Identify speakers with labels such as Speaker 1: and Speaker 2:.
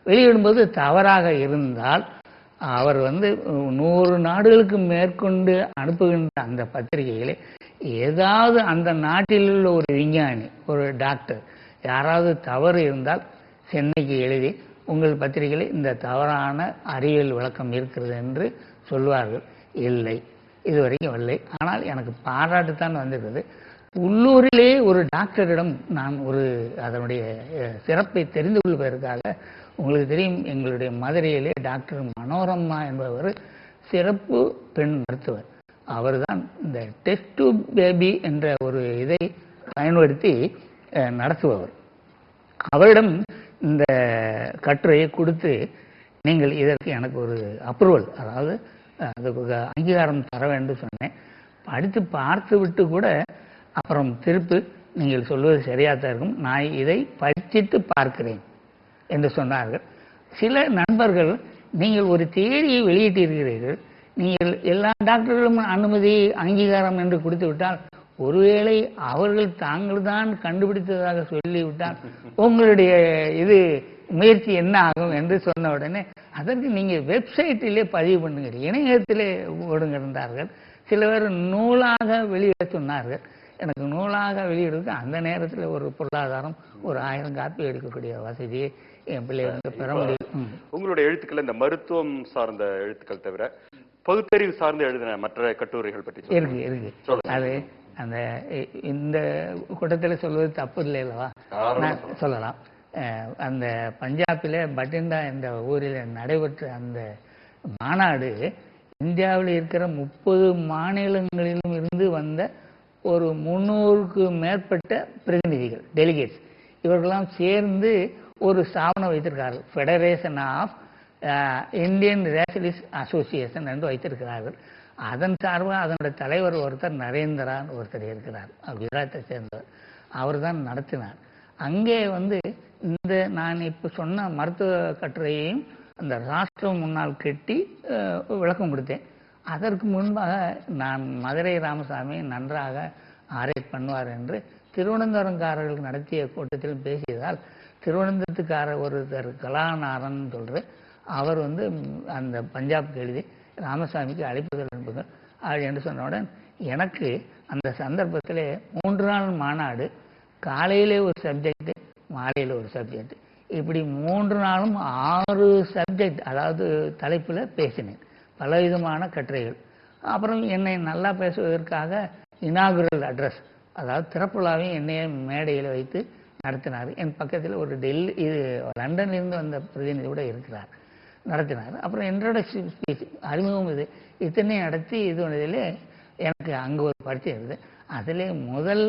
Speaker 1: வெளியிடும்போது தவறாக இருந்தால் அவர் 100 நாடுகளுக்கு மேற்கொண்டு அனுப்புகின்ற அந்த பத்திரிகைகளை ஏதாவது அந்த நாட்டில் உள்ள ஒரு விஞ்ஞானி, ஒரு டாக்டர் யாராவது தவறு இருந்தால் சென்னைக்கு எழுதி உங்கள் பத்திரிகையில் இந்த தவறான அறிவியல் விளக்கம் இருக்கிறது என்று சொல்வார்கள். இல்லை, இதுவரைக்கும் இல்லை. ஆனால் எனக்கு பாராட்டுத்தான் வந்திருக்கிறது. உள்ளூரிலே ஒரு டாக்டரிடம் நான் அதனுடைய சிறப்பை தெரிந்து கொள்வதற்காக, உங்களுக்கு தெரியும், எங்களுடைய மதுரையிலே டாக்டர் மனோரமா என்பவர் சிறப்பு பெண் மருத்துவர். அவர்தான் இந்த டெஸ்ட் டியூப் பேபி என்ற ஒரு இதை பயன்படுத்தி நடத்துபவர். அவரிடம் இந்த கட்டுரையை கொடுத்து, நீங்கள் இதற்கு எனக்கு ஒரு அப்ரூவல், அதாவது அதுக்கு அங்கீகாரம் தர வேண்டும் சொன்னேன். படித்து பார்த்து விட்டு கூட அப்புறம் திருப்பி நீங்கள் சொல்வது சரியாகத்தான் இருக்கும், நான் இதை படிச்சிட்டு பார்க்கிறேன் என்று சொன்னார்கள். சில நண்பர்கள், நீங்கள் ஒரு தேதியை வெளியிட்டிருக்கிறீர்கள், நீங்கள் எல்லா டாக்டர்களும் அனுமதி அங்கீகாரம் என்று கொடுத்து விட்டால், ஒருவேளை அவர்கள் தாங்கள் தான் கண்டுபிடித்ததாக சொல்லிவிட்டால் உங்களுடைய முயற்சி என்ன ஆகும் என்று சொன்ன உடனே, அதற்கு நீங்கள் வெப்சைட்டிலே பதிவு பண்ணுங்கள், இணையத்திலே ஓடுங்கின்றார்கள். சில பேர் நூலாக வெளியிட சொன்னார்கள். எனக்கு நூலாக வெளியிடுறதுக்கு அந்த நேரத்தில் ஒரு பொருளாதாரம், ஒரு 1000 காப்பி எடுக்கக்கூடிய வசதியை என் பிள்ளைகளுக்கு பெற முடியும்.
Speaker 2: உங்களுடைய எழுத்துக்கள் இந்த மருத்துவம் சார்ந்த எழுத்துக்கள் தவிர பகுத்தறிவு சார்ந்து எழுதின மற்ற கட்டுரைகள் பற்றி
Speaker 1: இருக்கு. அது அந்த இந்த கூட்டத்தில் சொல்வது தப்பு இல்லை அல்லவா, நான் சொல்லலாம். அந்த பஞ்சாபில் பட்டிண்டா என்ற ஊரில் நடைபெற்ற அந்த மாநாடு இந்தியாவில் இருக்கிற 30 மாநிலங்களிலும் இருந்து வந்த ஒரு 300க்கு மேற்பட்ட பிரதிநிதிகள், டெலிகேட்ஸ், இவர்களெல்லாம் சேர்ந்து ஒரு ஸ்தாபனம் வைத்திருக்கிறார்கள். ஃபெடரேஷன் ஆஃப் இந்தியன் ரேஷலிஸ்ட் அசோசியேஷன் என்று வைத்திருக்கிறார்கள். அதன் சார்பாக அதனுடைய தலைவர் ஒருத்தர் நரேந்திரான் ஒருத்தர் இருக்கிறார், குஜராத்தை சேர்ந்தவர். அவர் தான் நடத்தினார். அங்கே இந்த நான் இப்போ சொன்ன மருத்துவ கட்டுரையையும் அந்த ராஷ்டிரம் முன்னால் கட்டி விளக்கம் கொடுத்தேன். அதற்கு முன்பாக நான் மதுரை ராமசாமி நன்றாக ஆரேட் பண்ணுவார் என்று திருவனந்தபுரம்காரர்களுக்கு நடத்திய கூட்டத்தில் பேசியதால், திருவனந்தபுரத்துக்காரர் ஒருத்தர் கலாநாரன் சொல்கிற அவர் அந்த பஞ்சாப்க்கு எழுதி ராமசாமிக்கு அழைப்புதல் அனுப்புங்கள் என்று சொன்னவுடன், எனக்கு அந்த சந்தர்ப்பத்தில் 3 நாள் மாநாடு, காலையிலே ஒரு சப்ஜெக்ட், மாலையில் ஒரு சப்ஜெக்ட், இப்படி 3 நாளும் 6 சப்ஜெக்ட், அதாவது தலைப்பில் பேசினேன், பலவிதமான கட்டுரைகள். அப்புறம் என்னை நல்லா பேசுவதற்காக இனாகுரல் அட்ரஸ், அதாவது திறப்புலாவையும் என்னைய மேடையில் வைத்து நடத்தினார். என் பக்கத்தில் ஒரு லண்டனிலிருந்து வந்த பிரதிநிதி கூட இருக்கிறார், நடத்தினார். அப்புறம் இன்ட்ரோடக்ஷன் ஸ்பீச், அறிமுகம், இத்தனையும் நடத்தி இது பண்ணதில் எனக்கு அங்கே ஒரு பரிச்சை இருக்குது. அதிலே முதல்